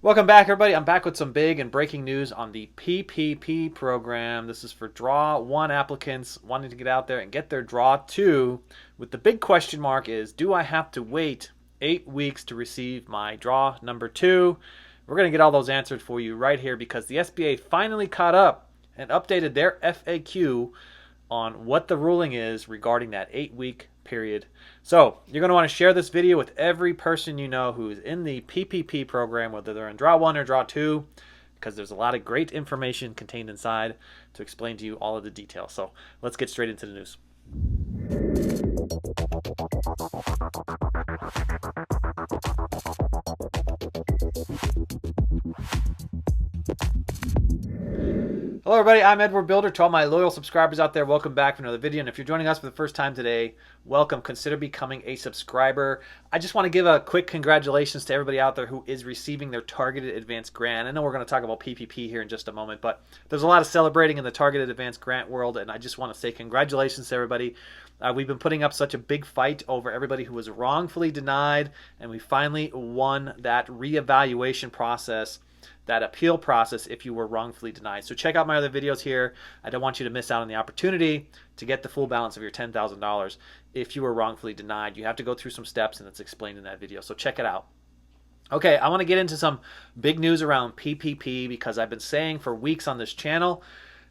Welcome back, everybody. I'm back with some big and breaking news on the PPP program. This is for Draw 1 applicants wanting to get out there and get their Draw 2. With the big question mark is, do I have to wait 8 weeks to receive my Draw number 2? We're going to get all those answered for you right here because the SBA finally caught up and updated their FAQ on what the ruling is regarding that 8-week period. So you're going to want to share this video with every person you know who is in the PPP program, whether they're in Draw 1 or Draw 2, because there's a lot of great information contained inside to explain to you all of the details. So let's get straight into the news. Hello everybody, I'm Edward Bilder. To all my loyal subscribers out there, welcome back for another video. And if you're joining us for the first time today, welcome. Consider becoming a subscriber. I just want to give a quick congratulations to everybody out there who is receiving their targeted advanced grant. I know we're going to talk about PPP here in just a moment, but there's a lot of celebrating in the targeted advanced grant world, and I just want to say congratulations to everybody. We've been putting up such a big fight over everybody who was wrongfully denied, and we finally won that reevaluation process, that appeal process if you were wrongfully denied. So check out my other videos here. I don't want you to miss out on the opportunity to get the full balance of your $10,000 if you were wrongfully denied. You have to go through some steps, and it's explained in that video. So check it out. Okay, I want to get into some big news around PPP because I've been saying for weeks on this channel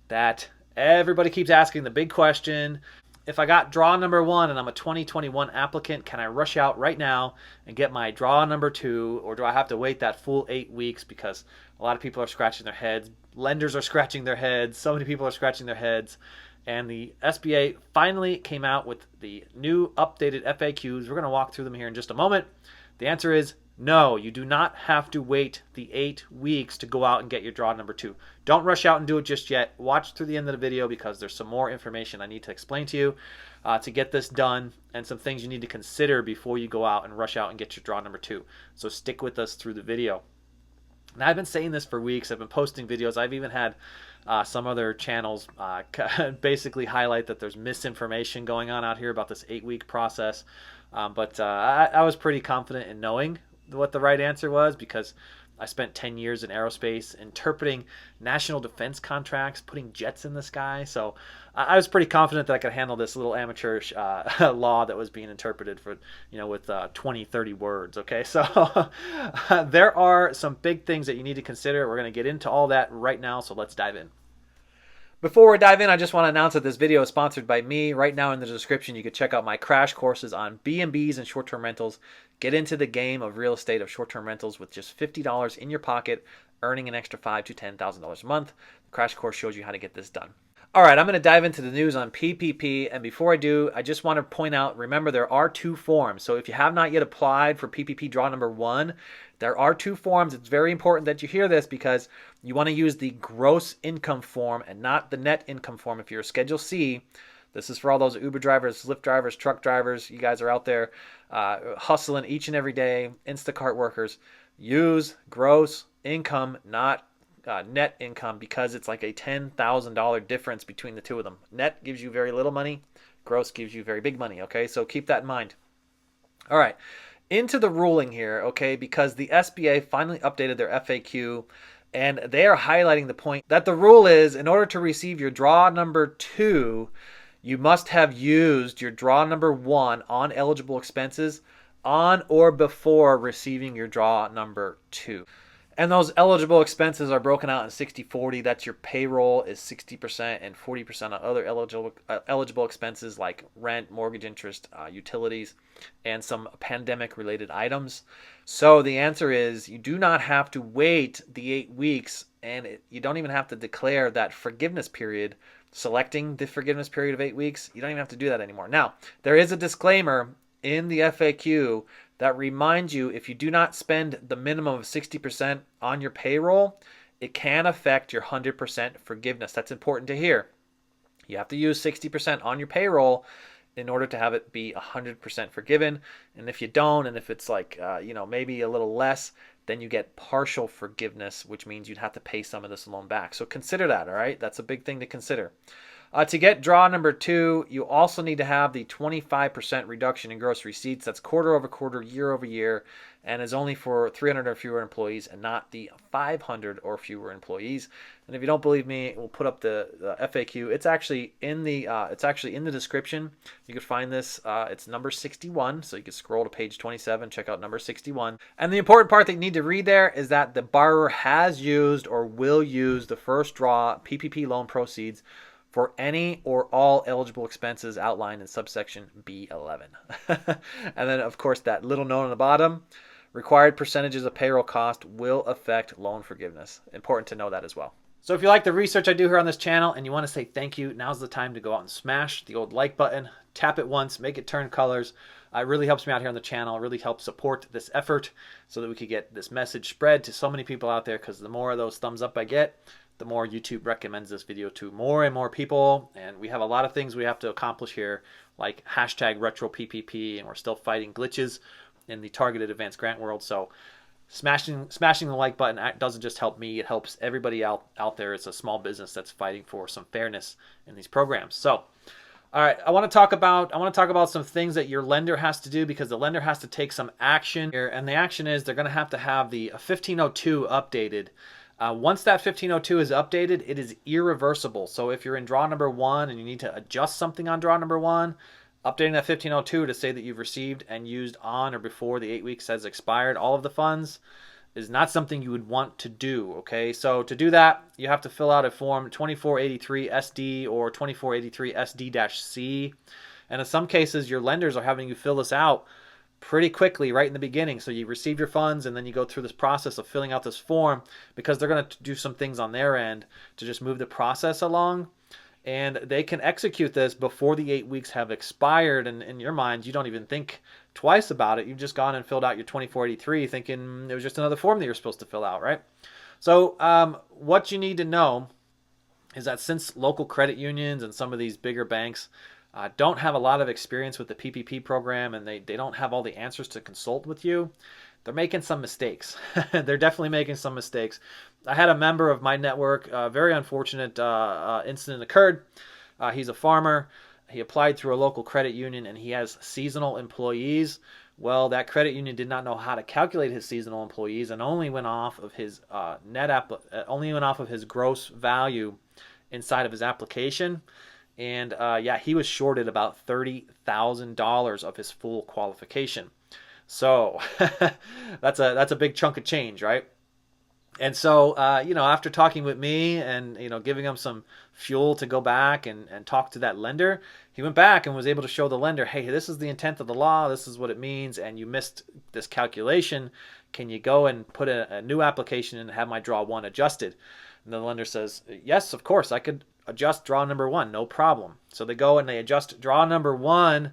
that everybody keeps asking the big question. If I got Draw number 1 and I'm a 2021 applicant, can I rush out right now and get my Draw number 2, or do I have to wait that full 8 weeks? Because a lot of people are scratching their heads. Lenders are scratching their heads. So many people are scratching their heads. And the SBA finally came out with the new updated FAQs. We're going to walk through them here in just a moment. The answer is no, you do not have to wait the 8 weeks to go out and get your Draw number 2. Don't rush out and do it just yet. Watch through the end of the video because there's some more information I need to explain to you to get this done, and some things you need to consider before you go out and rush out and get your Draw number 2. So stick with us through the video. And I've been saying this for weeks. I've been posting videos. I've even had some other channels basically highlight that there's misinformation going on out here about this 8-week process. But I was pretty confident in knowing what the right answer was because I spent 10 years in aerospace interpreting national defense contracts, putting jets in the sky. So I was pretty confident that I could handle this little amateurish law that was being interpreted for, with 20, 30 words. Okay, so there are some big things that you need to consider. We're going to get into all that right now. So let's dive in. Before we dive in, I just want to announce that this video is sponsored by me. Right now in the description, you can check out my crash courses on B&Bs and short-term rentals. Get into the game of real estate of short-term rentals with just $50 in your pocket, earning an extra $5,000 to $10,000 a month. The crash course shows you how to get this done. All right, I'm going to dive into the news on PPP, and before I do, I just want to point out, remember there are 2 forms. So if you have not yet applied for PPP Draw number 1, there are 2 forms. It's very important that you hear this because you want to use the gross income form and not the net income form if you're a Schedule C. This is for all those Uber drivers, Lyft drivers, truck drivers. You guys are out there hustling each and every day, Instacart workers. Use gross income, not net income, because it's like a $10,000 difference between the 2 of them. Net gives you very little money. Gross gives you very big money. Okay, so keep that in mind. All right, into the ruling here, okay, because the SBA finally updated their FAQ, and they are highlighting the point that the rule is in order to receive your Draw number 2, you must have used your Draw number 1 on eligible expenses on or before receiving your Draw number 2. And those eligible expenses are broken out in 60-40. That's your payroll is 60% and 40% on other eligible expenses like rent, mortgage interest, utilities, and some pandemic-related items. So the answer is you do not have to wait the 8 weeks, and you don't even have to declare that forgiveness period. Selecting the forgiveness period of 8 weeks, you don't even have to do that anymore. Now, there is a disclaimer in the FAQ that reminds you if you do not spend the minimum of 60% on your payroll, it can affect your 100% forgiveness. That's important to hear. You have to use 60% on your payroll in order to have it be 100% forgiven. And if you don't, and if it's like, maybe a little less, then you get partial forgiveness, which means you'd have to pay some of this loan back. So consider that, all right? That's a big thing to consider. To get draw number 2, you also need to have the 25% reduction in gross receipts. That's quarter over quarter, year over year, and is only for 300 or fewer employees and not the 500 or fewer employees. And if you don't believe me, we'll put up the FAQ. It's actually in the description. You can find this. It's number 61, so you can scroll to page 27, check out number 61. And the important part that you need to read there is that the borrower has used or will use the first draw PPP loan proceeds for any or all eligible expenses outlined in subsection B11. And then, of course, that little note on the bottom, required percentages of payroll cost will affect loan forgiveness. Important to know that as well. So if you like the research I do here on this channel and you want to say thank you, now's the time to go out and smash the old like button, tap it once, make it turn colors. It really helps me out here on the channel. It really helps support this effort so that we could get this message spread to so many people out there, because the more of those thumbs up I get, the more YouTube recommends this video to more and more people. And we have a lot of things we have to accomplish here, like hashtag retro PPP, and we're still fighting glitches in the targeted advanced grant world. So smashing the like button doesn't just help me, it helps everybody out there. It's a small business that's fighting for some fairness in these programs. So all right, I want to talk about some things that your lender has to do, because the lender has to take some action here, and the action is they're going to have the 1502 updated. Once that 1502 is updated, it is irreversible. So if you're in draw number 1 and you need to adjust something on draw number 1, updating that 1502 to say that you've received and used on or before the 8 weeks has expired all of the funds is not something you would want to do, okay? So to do that, you have to fill out a form 2483 SD or 2483 SD-C. And in some cases, your lenders are having you fill this out pretty quickly right in the beginning. So you receive your funds and then you go through this process of filling out this form, because they're going to do some things on their end to just move the process along. And they can execute this before the 8 weeks have expired. And in your mind, you don't even think twice about it. You've just gone and filled out your 2483 thinking it was just another form that you're supposed to fill out, right? So what you need to know is that since local credit unions and some of these bigger banks don't have a lot of experience with the PPP program, and they don't have all the answers to consult with you, they're making some mistakes. They're definitely making some mistakes. I had a member of my network, very unfortunate incident occurred. He's a farmer. He applied through a local credit union, and he has seasonal employees. Well, that credit union did not know how to calculate his seasonal employees, and only went off of his only went off of his gross value inside of his application. And yeah, he was shorted about $30,000 of his full qualification. So that's a big chunk of change, right? And so, after talking with me and, giving him some fuel to go back and talk to that lender, he went back and was able to show the lender, hey, this is the intent of the law. This is what it means. And you missed this calculation. Can you go and put a new application in and have my draw 1 adjusted? And the lender says, yes, of course, I could adjust draw number 1. No problem. So they go and they adjust draw number 1.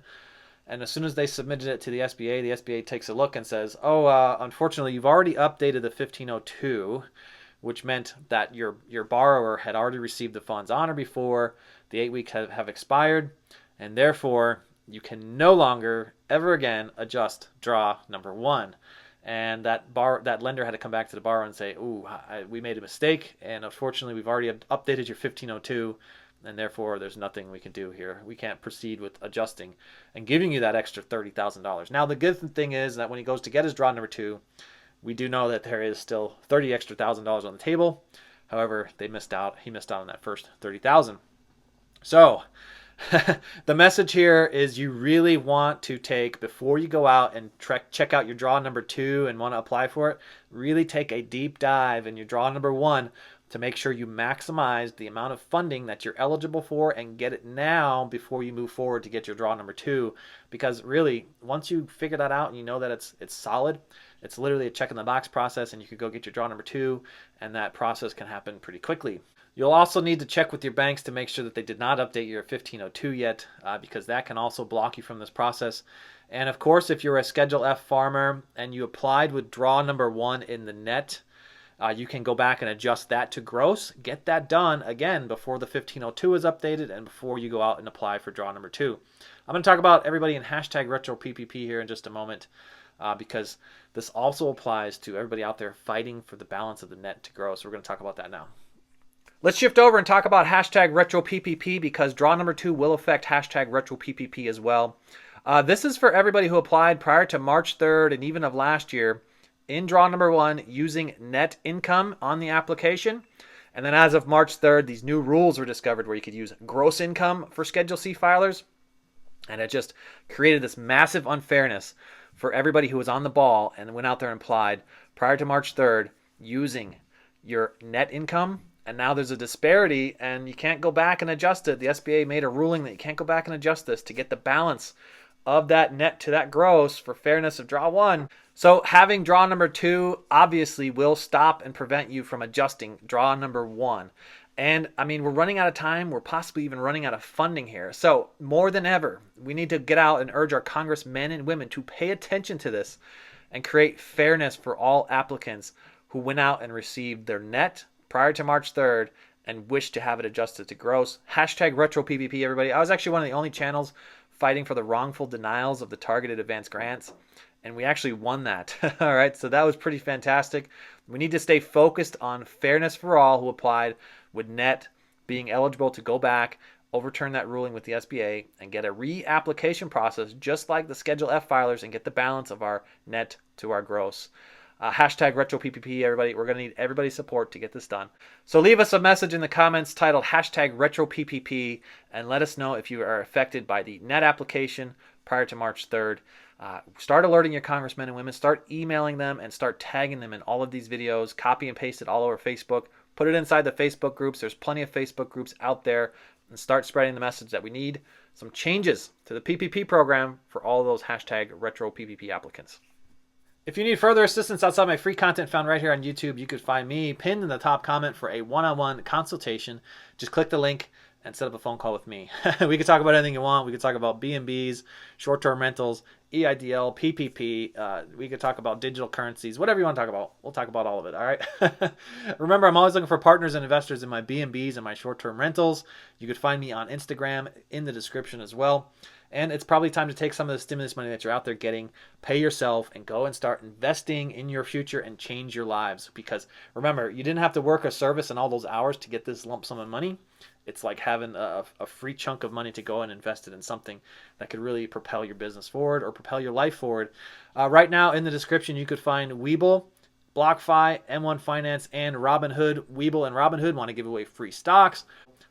And as soon as they submitted it to the SBA takes a look and says, oh, unfortunately, you've already updated the 1502, which meant that your borrower had already received the funds on or before the 8 weeks have expired, and therefore you can no longer ever again adjust draw number 1. And that lender had to come back to the borrower and say, ooh, we made a mistake, and unfortunately we've already updated your 1502, and therefore there's nothing we can do here. We can't proceed with adjusting and giving you that extra $30,000. Now the good thing is that when he goes to get his draw number 2, we do know that there is still $30,000 extra on the table. However, he missed out on that first $30,000. So the message here is you really want to take, before you go out and check out your draw number 2 and want to apply for it, really take a deep dive in your draw number 1 to make sure you maximize the amount of funding that you're eligible for, and get it now before you move forward to get your draw number 2. Because really, once you figure that out and you know that it's solid, it's literally a check in the box process, and you could go get your draw number 2, and that process can happen pretty quickly. You'll also need to check with your banks to make sure that they did not update your 1502 yet, because that can also block you from this process. And of course, if you're a Schedule F farmer and you applied with draw number 1 in the net, you can go back and adjust that to gross. Get that done, again, before the 1502 is updated and before you go out and apply for draw number 2. I'm going to talk about everybody in hashtag retro PPP here in just a moment, because this also applies to everybody out there fighting for the balance of the net to gross. We're going to talk about that now. Let's shift over and talk about hashtag retro PPP because draw number 2 will affect hashtag retro PPP as well. This is for everybody who applied prior to March 3rd and even of last year in draw number 1 using net income on the application. And then as of March 3rd, these new rules were discovered where you could use gross income for Schedule C filers. And it just created this massive unfairness for everybody who was on the ball and went out there and applied prior to March 3rd using your net income. And now there's a disparity and you can't go back and adjust it. The SBA made a ruling that you can't go back and adjust this to get the balance of that net to that gross for fairness of draw 1. So having draw number 2 obviously will stop and prevent you from adjusting draw number 1. And I mean, we're running out of time. We're possibly even running out of funding here. So more than ever, we need to get out and urge our congressmen and women to pay attention to this and create fairness for all applicants who went out and received their net prior to March 3rd and wish to have it adjusted to gross. Hashtag retro PPP, everybody. I was actually one of the only channels fighting for the wrongful denials of the targeted advance grants, and we actually won that. All right, so that was pretty fantastic. We need to stay focused on fairness for all who applied, with net being eligible to go back, overturn that ruling with the SBA, and get a reapplication process just like the Schedule F filers and get the balance of our net to our gross. Hashtag retro PPP, everybody. We're going to need everybody's support to get this done. So leave us a message in the comments titled hashtag retro PPP and let us know if you are affected by the net application prior to March 3rd. Start alerting your congressmen and women. Start emailing them and start tagging them in all of these videos. Copy and paste it all over Facebook. Put it inside the Facebook groups. There's plenty of Facebook groups out there. And start spreading the message that we need some changes to the PPP program for all of those hashtag retro PPP applicants. If you need further assistance outside my free content found right here on YouTube, you could find me pinned in the top comment for a one-on-one consultation. Just click the link and set up a phone call with me. We could talk about anything you want. We could talk about B&Bs, short-term rentals, EIDL, PPP. We could talk about digital currencies, whatever you want to talk about. We'll talk about all of it, all right? Remember, I'm always looking for partners and investors in my B&Bs and my short-term rentals. You could find me on Instagram in the description as well. And it's probably time to take some of the stimulus money that you're out there getting, pay yourself, and go and start investing in your future and change your lives. Because remember, you didn't have to work a service and all those hours to get this lump sum of money. It's like having a free chunk of money to go and invest it in something that could really propel your business forward or propel your life forward. Right now in the description, you could find Webull, BlockFi, M1 Finance, and Robinhood. Webull and Robinhood want to give away free stocks.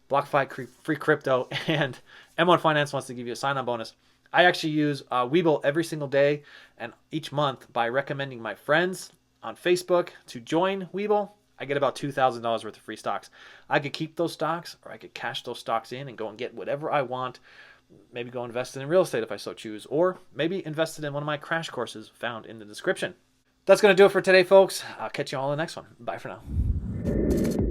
BlockFi free crypto, and M1 Finance wants to give you a sign-on bonus. I actually use Webull every single day and each month by recommending my friends on Facebook to join Webull. I get about $2,000 worth of free stocks. I could keep those stocks or I could cash those stocks in and go and get whatever I want. Maybe go invest in real estate if I so choose, or maybe invested in one of my crash courses found in the description. That's going to do it for today, folks. I'll catch you all in the next one. Bye for now.